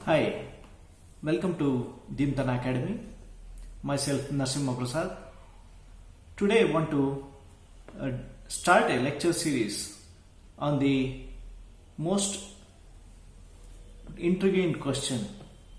Hi, welcome to Deemtana Academy. Myself Narasimha Prasad. Today I want to start a lecture series on the most intriguing question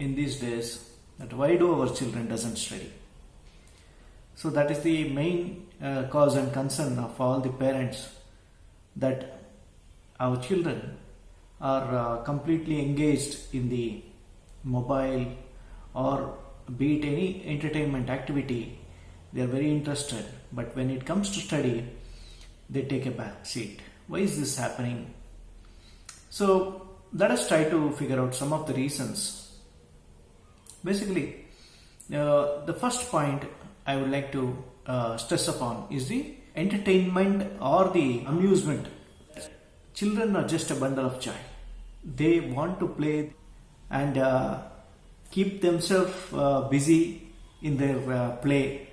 in these days, that why do our children doesn't study? So that is the main cause and concern of all the parents, that our children are completely engaged in the mobile or be it any entertainment activity. They are very interested, but when it comes to study, they take a back seat. Why is this happening? So let us try to figure out some of the reasons. Basically, the first point I would like to stress upon is the entertainment or the amusement. Children are just a bundle of joy. They want to play and keep themselves busy in their play,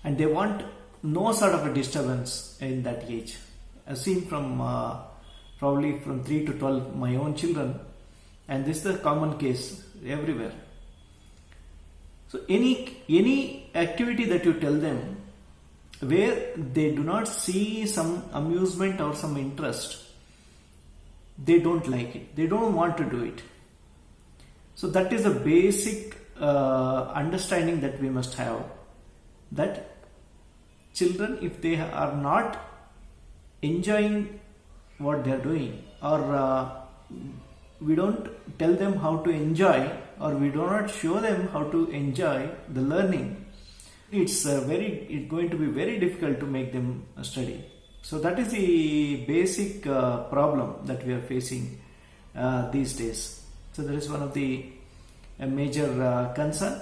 and they want no sort of a disturbance in that age. I've seen from probably from 3 to 12 my own children, and this is the common case everywhere. So any activity that you tell them where they do not see some amusement or some interest, they don't like it, they don't want to do it. So that is a basic understanding that we must have, that children, if they are not enjoying what they are doing, or we don't tell them how to enjoy, or we do not show them how to enjoy the learning, it's going to be very difficult to make them study. So that is the basic problem that we are facing these days. So that is one of the major concern.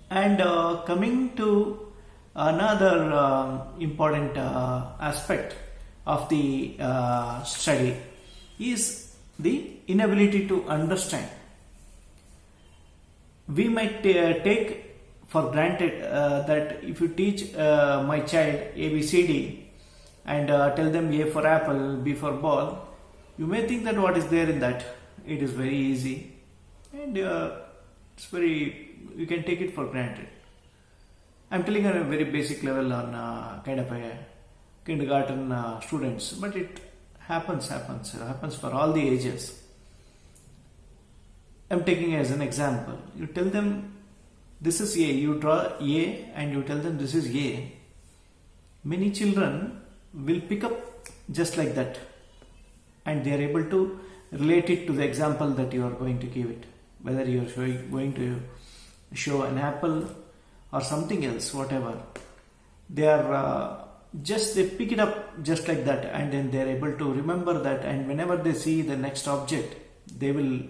And coming to another important aspect of the study is the inability to understand. We might take for granted that if you teach my child ABCD and tell them A for apple, B for ball, you may think that what is there in that? It is very easy, and you can take it for granted. I'm telling on a very basic level on kind of a kindergarten students, but it happens for all the ages. I'm taking as an example. You tell them this is A, you draw A and you tell them this is A. Many children will pick up just like that, and they are able to relate it to the example that you are going to give it, whether you are going to show an apple or something else, whatever. They are they pick it up just like that, and then they are able to remember that, and whenever they see the next object, they will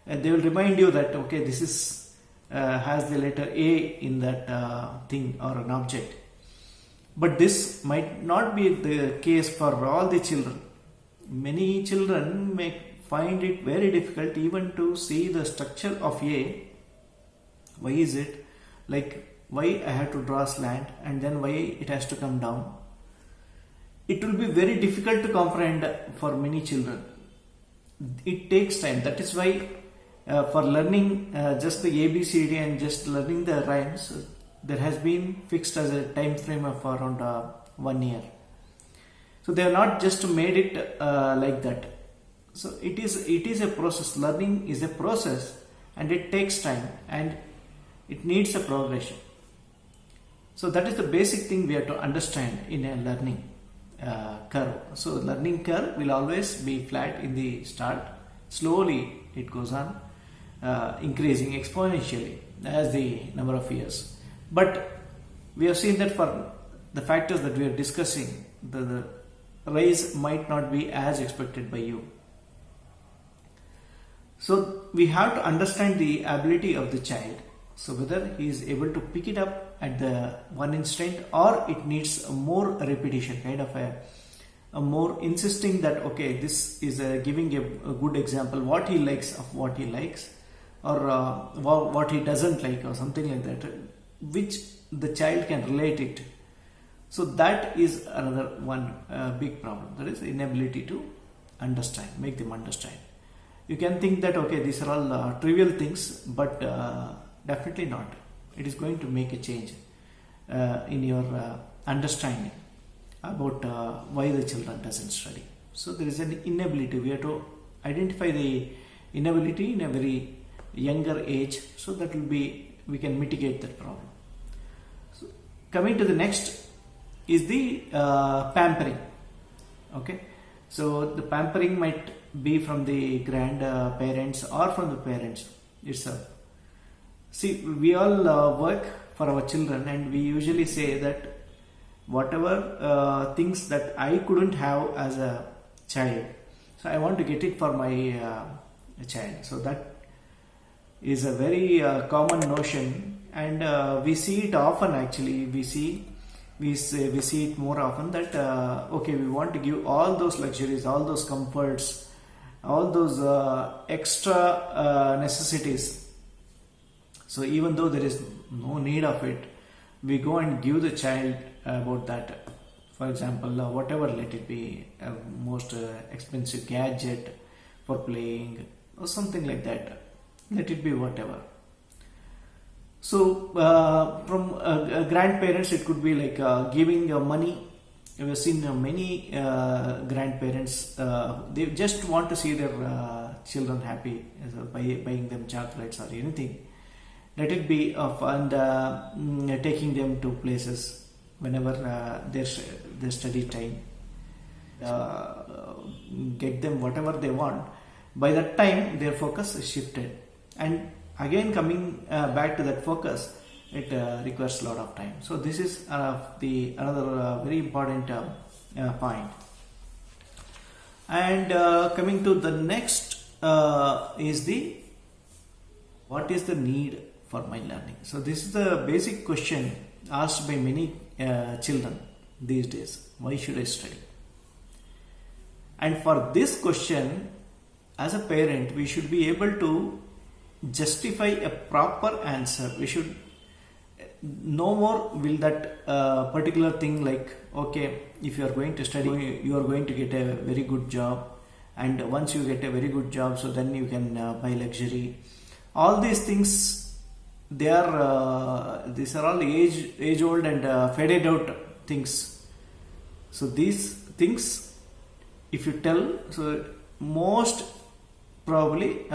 remind you that okay, this is has the letter A in that thing or an object. But this might not be the case for all the children. Many children may find it very difficult even to see the structure of A. Why is it? Like, why I have to draw a slant and then why it has to come down? It will be very difficult to comprehend for many children. It takes time. That is why for learning just the ABCD and just learning the rhymes, there has been fixed as a time frame of around 1 year. So they have not just made it like that. So it is a process. Learning is a process, and it takes time, and it needs a progression. So that is the basic thing we have to understand in a learning curve. So learning curve will always be flat in the start. Slowly it goes on increasing exponentially as the number of years. But we have seen that for the factors that we are discussing, the rise might not be as expected by you. So we have to understand the ability of the child. So whether he is able to pick it up at the one instant, or it needs a more repetition, kind of a more insisting that okay, this is giving a good example, what he likes of what he likes, or what he doesn't like, or something like that, which the child can relate it. So that is another one big problem, that is inability to understand, make them understand. You can think that okay, these are all trivial things, but definitely not. It is going to make a change in your understanding about why the children doesn't study. So there is an inability. We have to identify the inability in a very younger age, so that will be, we can mitigate that problem. So coming to the next is the pampering. Okay, so the pampering might be from the grandparents or from the parents itself. See, we all work for our children, and we usually say that whatever things that I couldn't have as a child, so I want to get it for my child. So that is a very common notion, and we see it often. Actually, we see it more often that okay, we want to give all those luxuries, all those comforts, all those extra necessities. So even though there is no need of it, we go and give the child about that. For example, whatever, let it be most expensive gadget for playing or something like that. Let it be whatever. So from grandparents, it could be like giving money. We have seen many grandparents, they just want to see their children happy by buying them chocolates or anything. Let it be and taking them to places whenever their study time. Get them whatever they want. By that time, their focus is shifted, and again coming back to that focus, it requires a lot of time. So this is another very important point. And coming to the next is what is the need for my learning? So this is the basic question asked by many children these days. Why should I study? And for this question, as a parent, we should be able to justify a proper answer. We should no more will that particular thing like, okay, if you are going to study, you are going to get a very good job, and once you get a very good job, so then you can buy luxury. All these things, these are all age old and faded out things. So these things, if you tell, so most probably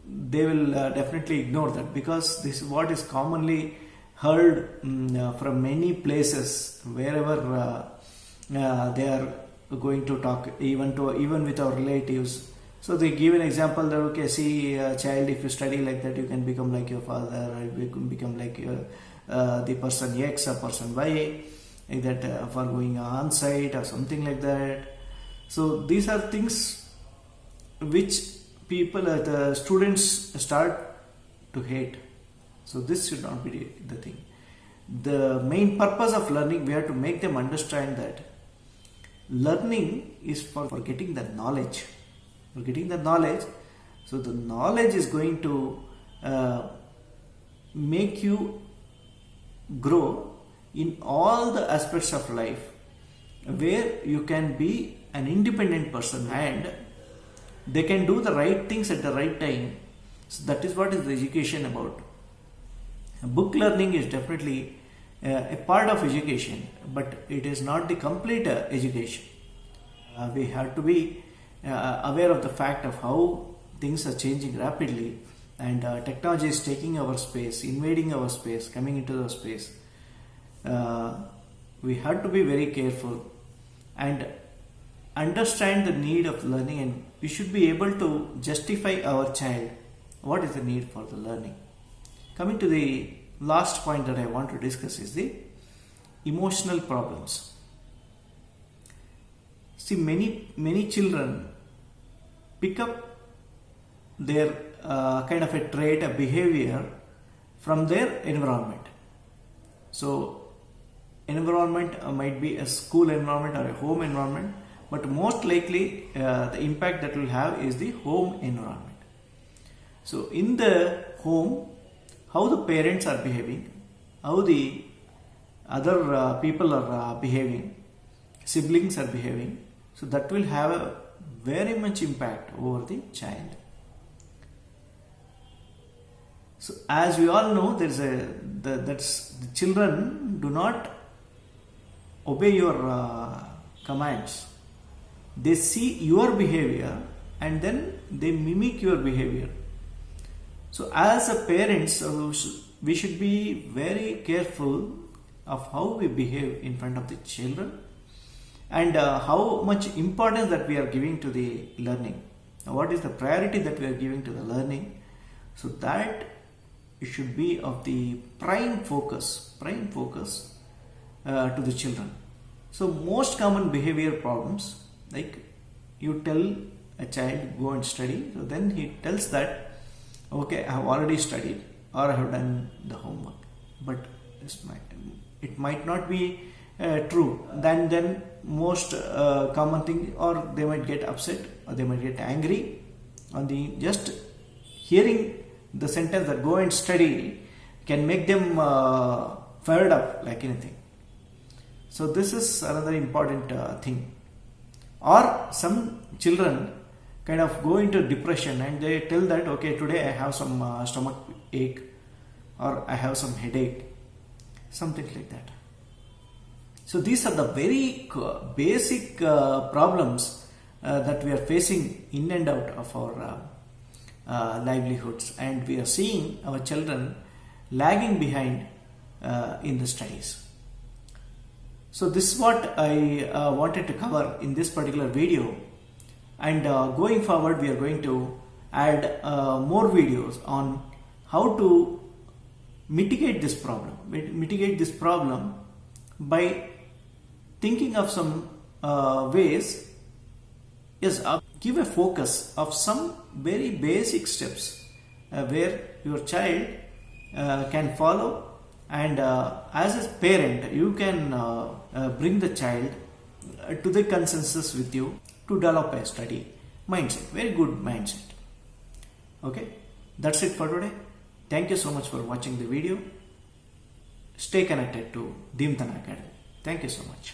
they will definitely ignore that, because this is what is commonly heard from many places wherever they are going to talk, even with our relatives. So they give an example that, okay, see, child, if you study like that, you can become like your father, or you can become like the person X or person Y, like that, for going on site or something like that. So these are things which people, the students, start to hate. So this should not be the thing. The main purpose of learning, we have to make them understand that learning is for getting the knowledge. For getting the knowledge. So the knowledge is going to make you grow in all the aspects of life, where you can be an independent person and they can do the right things at the right time. So that is what is the education about. Book learning is definitely a part of education, but it is not the complete education. We have to be aware of the fact of how things are changing rapidly, and technology is taking our space, invading our space, coming into our space. We have to be very careful and understand the need of learning, and we should be able to justify our child what is the need for the learning. Coming to the last point that I want to discuss is the emotional problems. See, many children pick up their kind of a trait, a behavior from their environment. So environment might be a school environment or a home environment, but most likely the impact that will have is the home environment. So in the home, how the parents are behaving, how the other people are behaving, siblings are behaving, so that will have a very much impact over the child. So as we all know, there is that's the children do not obey your commands. They see your behavior and then they mimic your behavior. So as a parents, we should be very careful of how we behave in front of the children, and how much importance that we are giving to the learning. Now, what is the priority that we are giving to the learning? So that it should be of the prime focus to the children. So most common behavior problems, like you tell a child go and study, so then he tells that okay, I have already studied or I have done the homework, but it might not be true. Then most common thing, or they might get upset or they might get angry on the just hearing the sentence that go and study can make them fired up like anything. So this is another important thing. Or some children kind of go into depression and they tell that okay, today I have some stomach ache or I have some headache, something like that. So these are the very basic problems that we are facing in and out of our livelihoods, and we are seeing our children lagging behind in the studies. So this is what I wanted to cover in this particular video, and going forward we are going to add more videos on how to mitigate this problem by thinking of some ways. Yes, give a focus of some very basic steps where your child can follow, and as a parent you can bring the child to the consensus with you to develop a study mindset, very good mindset. Okay, that's it for today. Thank you so much for watching the video. Stay connected to Dhimtana Academy. Thank you so much.